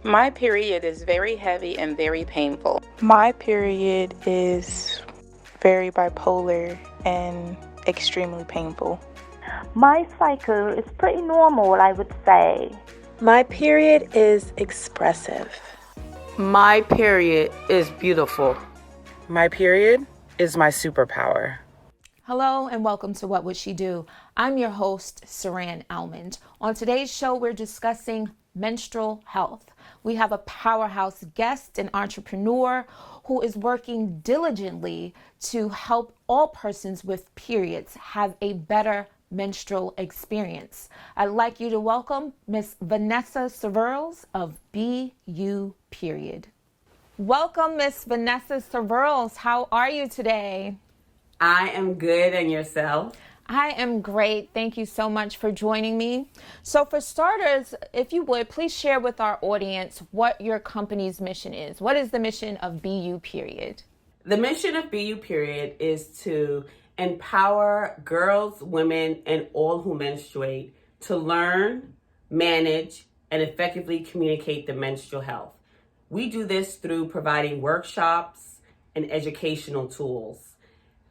My period is very heavy and very painful. My period is very bipolar and extremely painful. My cycle is pretty normal, I would say. My period is expressive. My period is beautiful. My period is my superpower. Hello and welcome to What Would She Do? I'm your host, Saran Almond. On today's show, we're discussing menstrual health. We have a powerhouse guest, an entrepreneur who is working diligently to help all persons with periods have a better menstrual experience. I'd like you to welcome Miss Vanessa Siverls of BUPeriod. Welcome, Miss Vanessa Siverls. How are you today? I am good, and yourself? I am great. Thank you so much for joining me. So for starters, if you would, please share with our audience what your company's mission is. What is the mission of BUPeriod? The mission of BUPeriod is to empower girls, women, and all who menstruate to learn, manage, and effectively communicate the menstrual health. We do this through providing workshops and educational tools.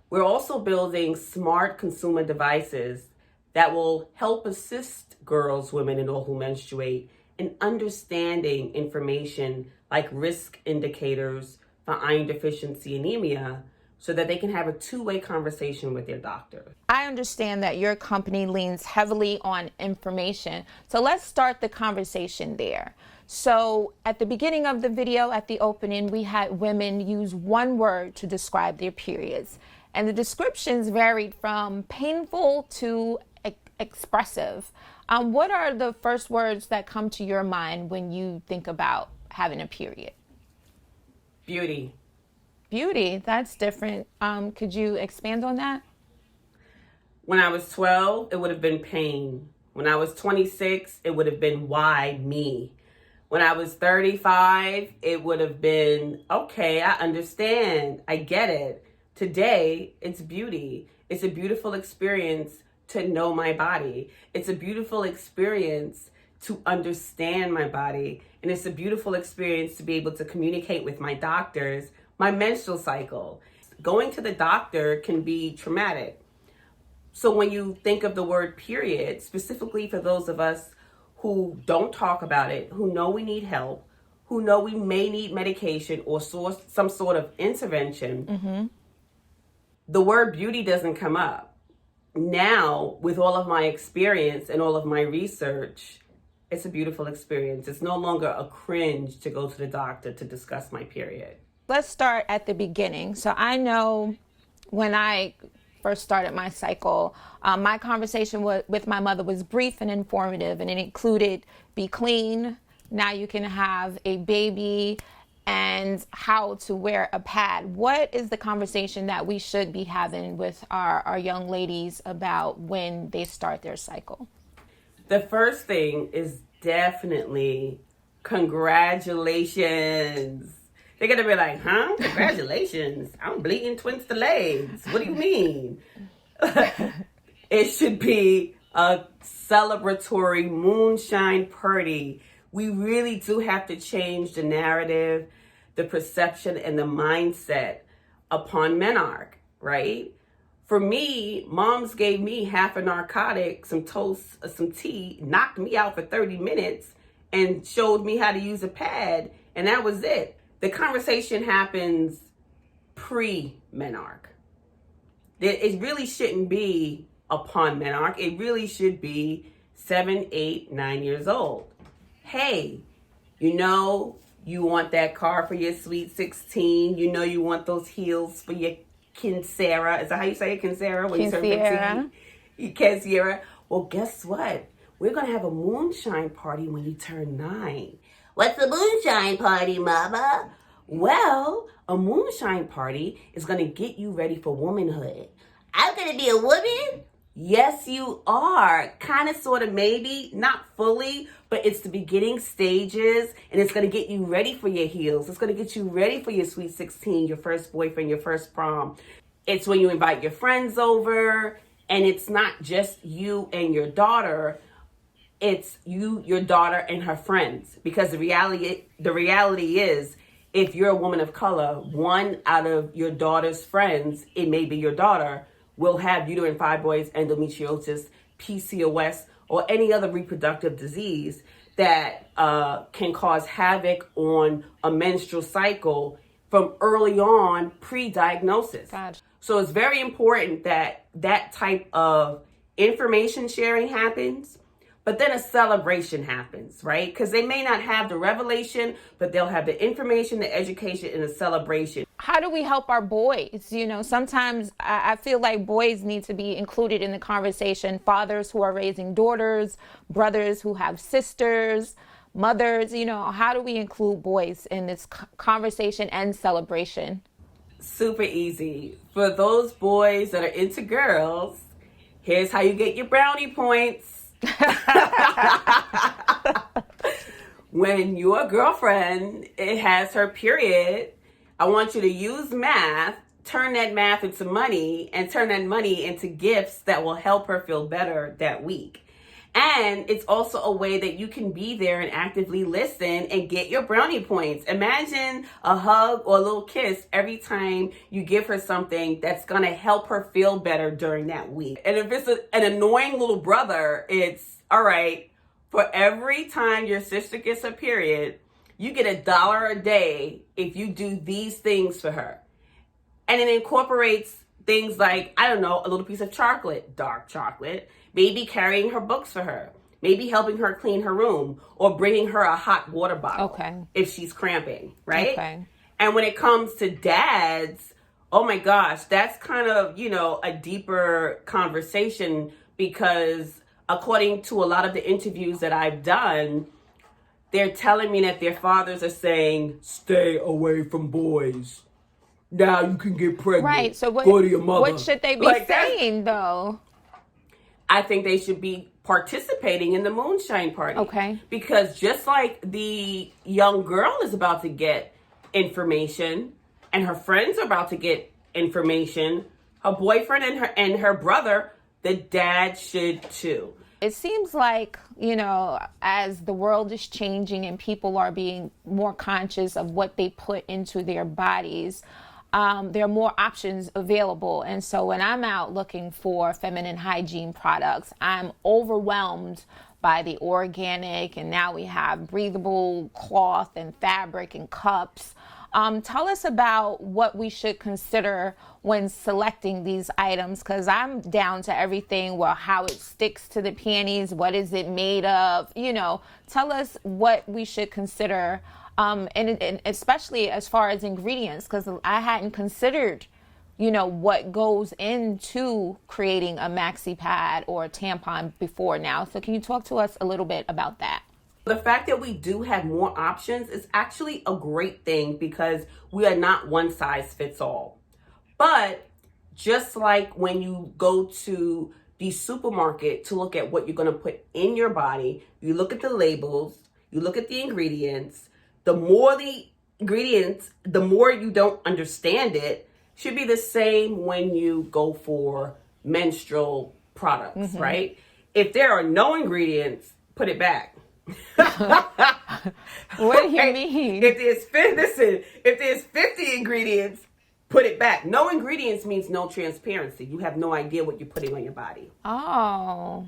We're also building smart consumer devices that will help assist girls, women, and all who menstruate in understanding information like risk indicators for iron deficiency anemia so that they can have a two-way conversation with their doctor. I understand that your company leans heavily on information. So let's start the conversation there. So at the beginning of the video, at the opening, we had women use one word to describe their periods. And the descriptions varied from painful to expressive. What are the first words that come to your mind when you think about having a period? Beauty. Beauty, that's different. Could you expand on that? When I was 12, it would have been pain. When I was 26, it would have been why me. When I was 35, it would have been, okay, I understand. I get it. Today, it's beauty. It's a beautiful experience to know my body. It's a beautiful experience to understand my body. And it's a beautiful experience to be able to communicate with my doctors, my menstrual cycle. Going to the doctor can be traumatic. So when you think of the word period, specifically for those of us who don't talk about it, who know we need help, who know we may need medication or some sort of intervention, the word beauty doesn't come up. Now, with all of my experience and all of my research, it's a beautiful experience. It's no longer a cringe to go to the doctor to discuss my period. Let's start at the beginning. So I know when I first started my cycle, my conversation with my mother was brief and informative, and it included be clean, now you can have a baby, and how to wear a pad. What is the conversation that we should be having with our young ladies about when they start their cycle? The first thing is definitely congratulations. They're gonna be like, huh? Congratulations. I'm bleeding twins to legs. What do you mean? It should be a celebratory moonshine party. We really do have to change the narrative, the perception, and the mindset upon menarche, right? For me, moms gave me half a narcotic, some toast, some tea, knocked me out for 30 minutes, and showed me how to use a pad, and that was it. The conversation happens pre-menarche. It really shouldn't be upon menarche. It really should be 7, 8, 9 years old. Hey, you know, You want that car for your sweet 16. You know you want those heels for your Kinsera. Is that how you say it, Kinsera? When you turn 15? Kinsera. Well, guess what? We're going to have a moonshine party when you turn 9. What's a moonshine party, Mama? Well, a moonshine party is going to get you ready for womanhood. I'm going to be a woman? Yes, you are. Kind of, sort of, maybe. Not fully, but it's the beginning stages, and it's going to get you ready for your heels. It's going to get you ready for your sweet 16, your first boyfriend, your first prom. It's when you invite your friends over, and it's not just you and your daughter. It's you, your daughter, and her friends. Because the reality is, if you're a woman of color, one out of your daughter's friends, it may be your daughter, will have uterine fibroids, endometriosis, PCOS, or any other reproductive disease that can cause havoc on a menstrual cycle from early on, pre-diagnosis. Gotcha. So it's very important that that type of information sharing happens, but then a celebration happens, right? Because they may not have the revelation, but they'll have the information, the education, and the celebration. How do we help our boys? You know, sometimes I feel like boys need to be included in the conversation. Fathers who are raising daughters, brothers who have sisters, mothers, you know, how do we include boys in this conversation and celebration? Super easy. For those boys that are into girls, here's how you get your brownie points. When your girlfriend has her period, I want you to use math, turn that math into money, and turn that money into gifts that will help her feel better that week. And it's also a way that you can be there and actively listen and get your brownie points. Imagine a hug or a little kiss every time you give her something that's going to help her feel better during that week. And if it's an annoying little brother, it's all right. For every time your sister gets her period, you get $1 a day if you do these things for her. And it incorporates things like, I don't know, a little piece of chocolate, dark chocolate, maybe carrying her books for her, maybe helping her clean her room, or bringing her a hot water bottle if she's cramping, right? Okay. And when it comes to dads, oh my gosh, that's kind of, you know, a deeper conversation, because according to a lot of the interviews that I've done, they're telling me that their fathers are saying, stay away from boys. Now you can get pregnant. Right. So go to your mother. What should they be saying, though? I think they should be participating in the moonshine party. Okay. Because just like the young girl is about to get information, and her friends are about to get information, her boyfriend and her brother, the dad should too. It seems like, you know, as the world is changing and people are being more conscious of what they put into their bodies, there are more options available. And so when I'm out looking for feminine hygiene products, I'm overwhelmed by the organic, and now we have breathable cloth and fabric and cups. Tell us about what we should consider when selecting these items, because I'm down to everything. Well, how it sticks to the panties, what is it made of? You know, tell us what we should consider, and especially as far as ingredients, because I hadn't considered, you know, what goes into creating a maxi pad or a tampon before now. So can you talk to us a little bit about that? The fact that we do have more options is actually a great thing, because we are not one size fits all. But just like when you go to the supermarket to look at what you're going to put in your body, you look at the labels, you look at the ingredients. The more the ingredients, the more you don't understand it. Should be the same when you go for menstrual products, right? If there are no ingredients, put it back. What do you mean? If there's 50 ingredients, put it back. No ingredients means no transparency. You have no idea what you're putting on your body. Oh.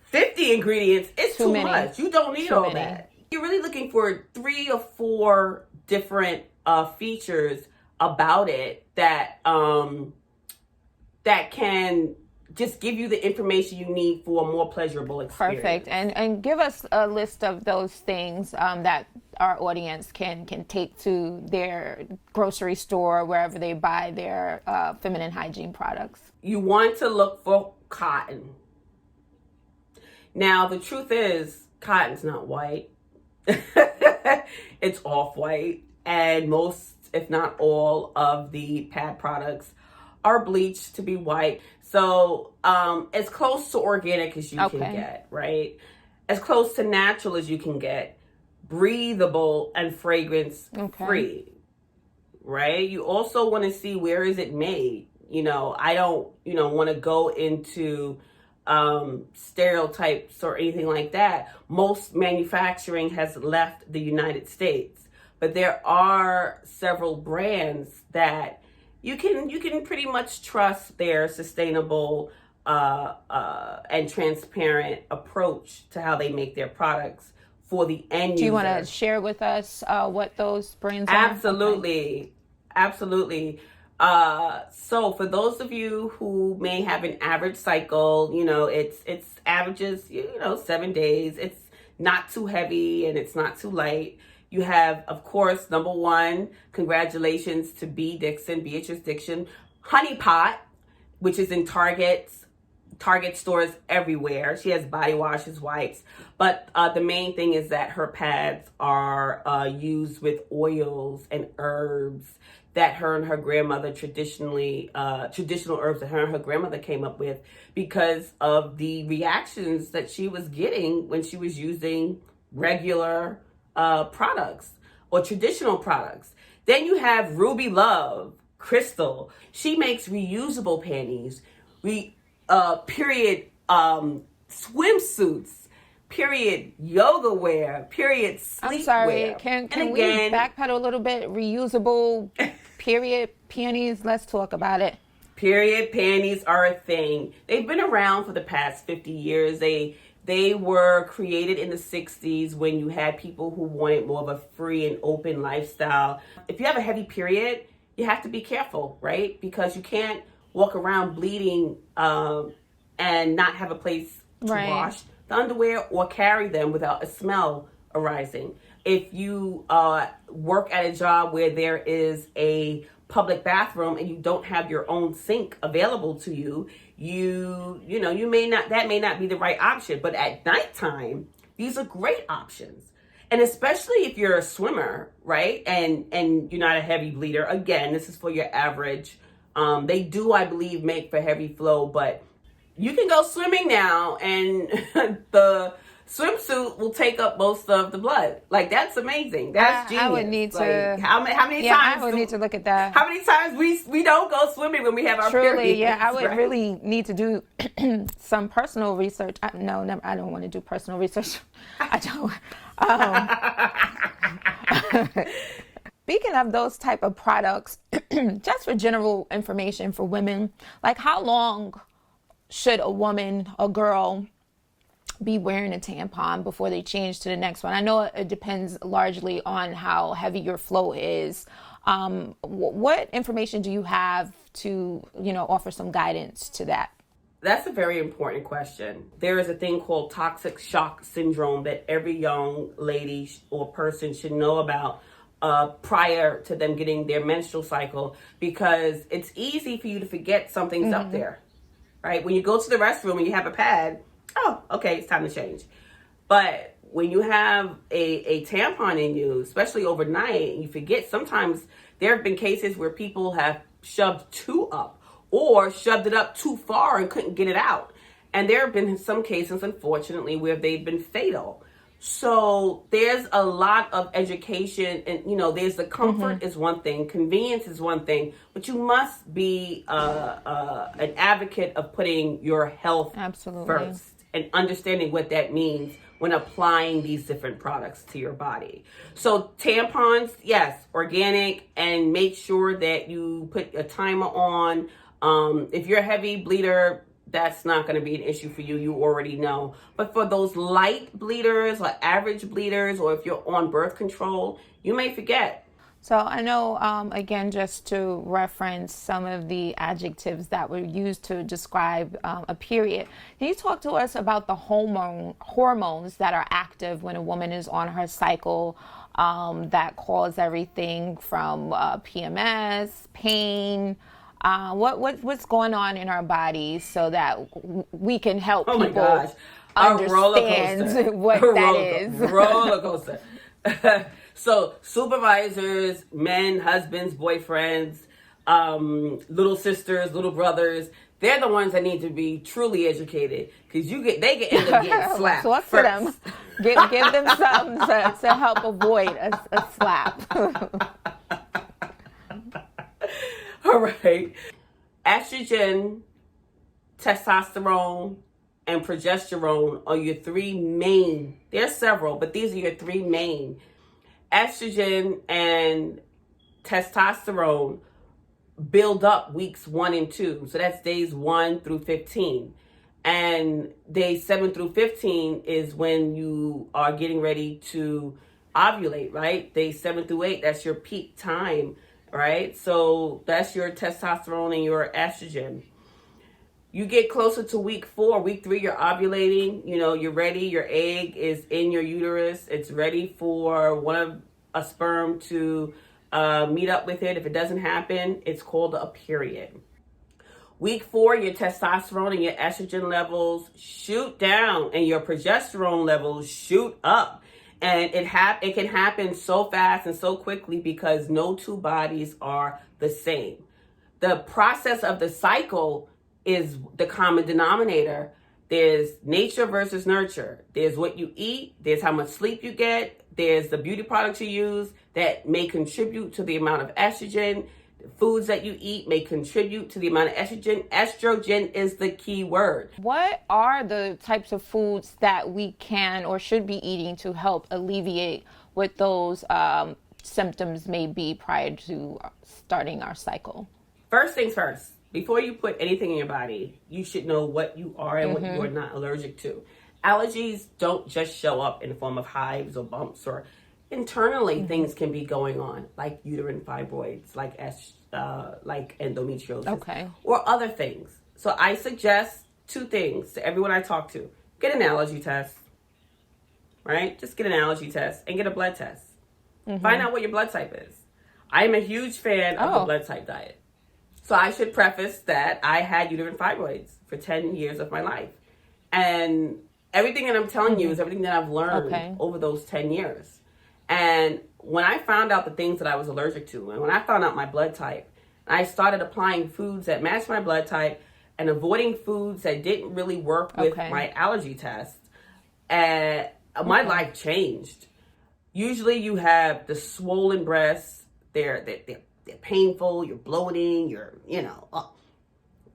50 ingredients, it's too many. much. You don't need all that. You're really looking for 3 or 4 different features about it that that can just give you the information you need for a more pleasurable experience. Perfect. And give us a list of those things that our audience can take to their grocery store, wherever they buy their feminine hygiene products. You want to look for cotton. Now, the truth is, cotton's not white. It's off-white. And most, if not all, of the pad products are bleached to be white. So as close to organic as you can get, right? As close to natural as you can get, breathable and fragrance free, right? You also want to see, where is it made? I don't, want to go into stereotypes or anything like that. Most manufacturing has left the United States, but there are several brands that you can pretty much trust their sustainable and transparent approach to how they make their products for the end user. Do you want to share with us what those brands are? Absolutely. So for those of you who may have an average cycle, it's averages, 7 days. It's not too heavy and it's not too light. You have, of course, number one, congratulations to Beatrice Dixon, Honey Pot, which is in Target stores everywhere. She has body washes, wipes, but the main thing is that her pads are used with oils and herbs that her and her grandmother traditional herbs that her and her grandmother came up with because of the reactions that she was getting when she was using regular products or traditional products. Then you have Ruby Love, Crystal. She makes reusable panties, period swimsuits, period yoga wear, period sleepwear. I'm sorry, can we backpedal a little bit? Reusable period panties, let's talk about it. Period panties are a thing. They've been around for the past 50 years. They were created in the 60s when you had people who wanted more of a free and open lifestyle. If you have a heavy period, you have to be careful, right? Because you can't walk around bleeding and not have a place to wash the underwear or carry them without a smell arising. If you work at a job where there is a public bathroom and you don't have your own sink available to you, that may not be the right option. But at nighttime, these are great options. And especially if you're a swimmer, right? And you're not a heavy bleeder. Again, this is for your average. They do, I believe, make for heavy flow, but you can go swimming now and the swimsuit will take up most of the blood. Like, that's amazing. That's genius. I would need to. How many times? I would need to look at that. How many times we don't go swimming when we have our Truly, periods? I would really need to do some personal research. No, never. I don't want to do personal research. I don't. Speaking of those type of products, just for general information for women, like, how long should a woman, a girl, be wearing a tampon before they change to the next one? I know it depends largely on how heavy your flow is. What information do you have to, offer some guidance to that? That's a very important question. There is a thing called toxic shock syndrome that every young lady or person should know about prior to them getting their menstrual cycle, because it's easy for you to forget something's up there, right? When you go to the restroom and you have a pad, oh, okay, it's time to change. But when you have a tampon in you, especially overnight, and you forget, sometimes there have been cases where people have shoved two up or shoved it up too far and couldn't get it out. And there have been some cases, unfortunately, where they've been fatal. So there's a lot of education, and there's the comfort is one thing, convenience is one thing, but you must be an advocate of putting your health first and understanding what that means when applying these different products to your body. So tampons, yes, organic, and make sure that you put a timer on. If you're a heavy bleeder, that's not going to be an issue for you. You already know. But for those light bleeders or average bleeders, or if you're on birth control, you may forget. So I know, again, just to reference some of the adjectives that were used to describe a period, can you talk to us about the hormones that are active when a woman is on her cycle, that cause everything from PMS, pain? What's going on in our bodies so that we can help Oh my people gosh. understand what that is? Roller coaster. So supervisors, men, husbands, boyfriends, little sisters, little brothers, they're the ones that need to be truly educated, because they can end up getting slapped. Talk to them. Give them something to help avoid a slap. All right. Estrogen, testosterone, and progesterone are your three main. There's several, but these are your three main. Estrogen and testosterone build up weeks 1 and 2. So that's days 1 through 15. And days 7 through 15 is when you are getting ready to ovulate, right? Days 7 through 8, that's your peak time, right? So that's your testosterone and your estrogen. You get closer to week 4, week 3, you're ovulating, you're ready. Your egg is in your uterus. It's ready for a sperm to meet up with it. If it doesn't happen, it's called a period. Week 4, your testosterone and your estrogen levels shoot down and your progesterone levels shoot up. And it can happen so fast and so quickly because no two bodies are the same. The process of the cycle is the common denominator. There's nature versus nurture. There's what you eat. There's how much sleep you get. There's the beauty products you use that may contribute to the amount of estrogen. The foods that you eat may contribute to the amount of estrogen. Estrogen is the key word. What are the types of foods that we can or should be eating to help alleviate what those symptoms may be prior to starting our cycle? First things first. Before you put anything in your body, you should know what you are and what you are not allergic to. Allergies don't just show up in the form of hives or bumps, or internally things can be going on, like uterine fibroids, like endometriosis, or other things. So I suggest 2 things to everyone I talk to. Get an allergy test, right? Just get an allergy test and get a blood test. Find out what your blood type is. I'm a huge fan of the blood type diet. So I should preface that I had uterine fibroids for 10 years of my life. And everything that I'm telling you is everything that I've learned over those 10 years. And when I found out the things that I was allergic to, and when I found out my blood type, I started applying foods that matched my blood type and avoiding foods that didn't really work with my allergy test. And my life changed. Usually you have the swollen breasts, they're painful, you're bloating,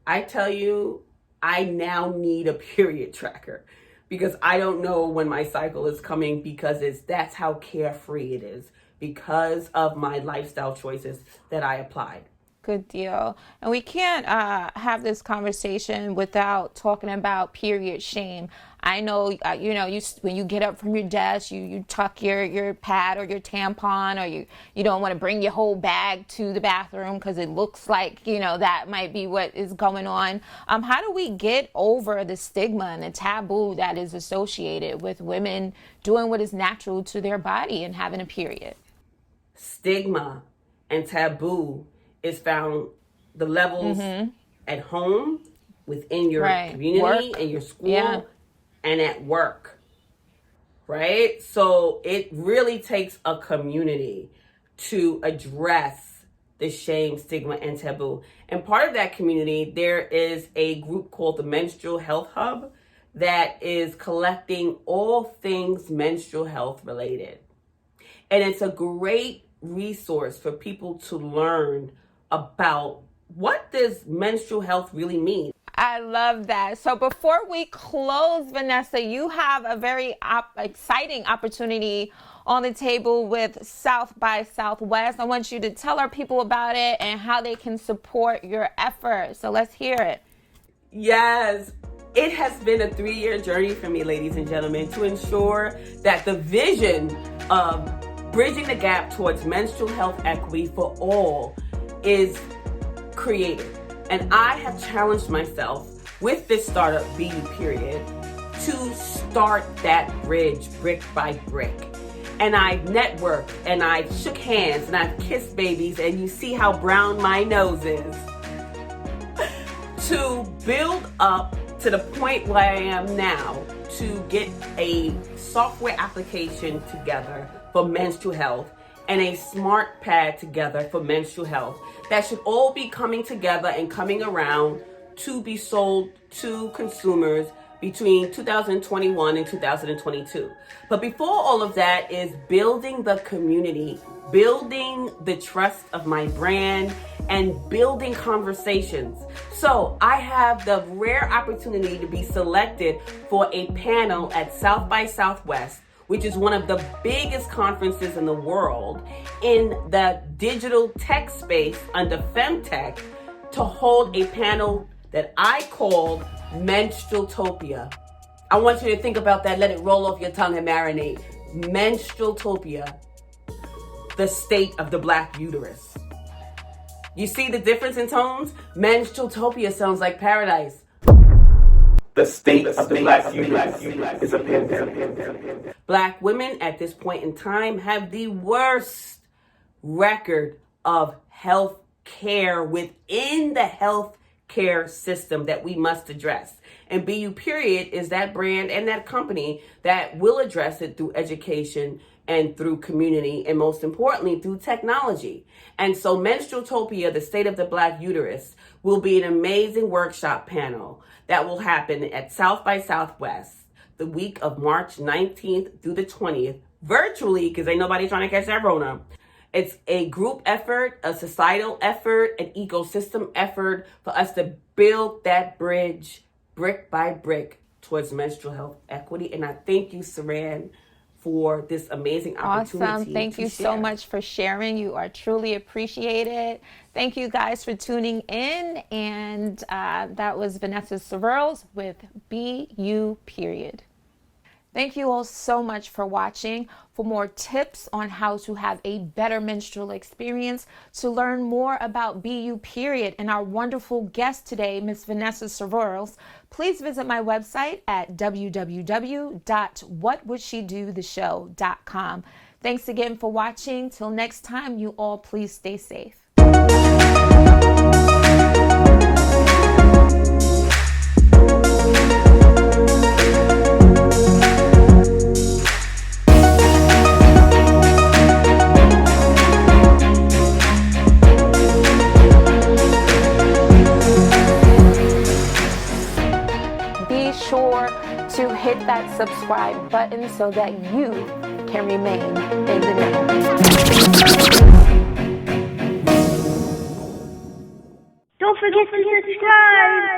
I tell you, I now need a period tracker because I don't know when my cycle is coming, because that's how carefree it is because of my lifestyle choices that I applied. Good deal. And we can't have this conversation without talking about period shame. I know, when you get up from your desk, you tuck your pad or your tampon, or you don't want to bring your whole bag to the bathroom because it looks like, that might be what is going on. How do we get over the stigma and the taboo that is associated with women doing what is natural to their body and having a period? Stigma and taboo is found the levels at home, within your community and your school, and at work, right? So it really takes a community to address the shame, stigma, and taboo. And part of that community, there is a group called the Menstrual Health Hub that is collecting all things menstrual health related. And it's a great resource for people to learn about what does menstrual health really mean. I love that. So before we close, Vanessa, you have a very exciting opportunity on the table with South by Southwest. I want you to tell our people about it and how they can support your efforts. So let's hear it. Yes. It has been a 3-year journey for me, ladies and gentlemen, to ensure that the vision of bridging the gap towards menstrual health equity for all is created. And I have challenged myself with this startup, BUPeriod, to start that bridge brick by brick. And I've networked, and I've shook hands, and I've kissed babies, and you see how brown my nose is, to build up to the point where I am now, to get a software application together for menstrual health and a smart pad together for menstrual health that should all be coming together and coming around to be sold to consumers between 2021 and 2022. But before all of that is building the community, building the trust of my brand, and building conversations. So I have the rare opportunity to be selected for a panel at South by Southwest, which is one of the biggest conferences in the world in the digital tech space under Femtech, to hold a panel that I called Menstrualtopia. I want you to think about that. Let it roll off your tongue and marinate. Menstrualtopia, the state of the Black uterus. You see the difference in tones? Menstrualtopia sounds like paradise. The state of the Black uterus is a pandemic. Black women at this point in time have the worst record of health care within the health care system that we must address. And BUPeriod is that brand and that company that will address it through education and through community, and most importantly, through technology. And so Menstrualtopia, the state of the Black uterus, will be an amazing workshop panel that will happen at South by Southwest the week of March 19th through the 20th, virtually, because ain't nobody trying to catch that Rona. It's a group effort, a societal effort, an ecosystem effort for us to build that bridge brick by brick towards menstrual health equity. And I thank you, Saran, for this amazing opportunity. Awesome. Thank you so much for sharing. You are truly appreciated. Thank you guys for tuning in. And that was Vanessa Siverls with BUPeriod. Thank you all so much for watching. For more tips on how to have a better menstrual experience, to learn more about BUPeriod and our wonderful guest today, Miss Vanessa Siverls, please visit my website at www.whatwouldshedootheshow.com. Thanks again for watching. Till next time, you all please stay safe. Be sure to hit that subscribe button so that you can remain in the know. Don't forget to subscribe.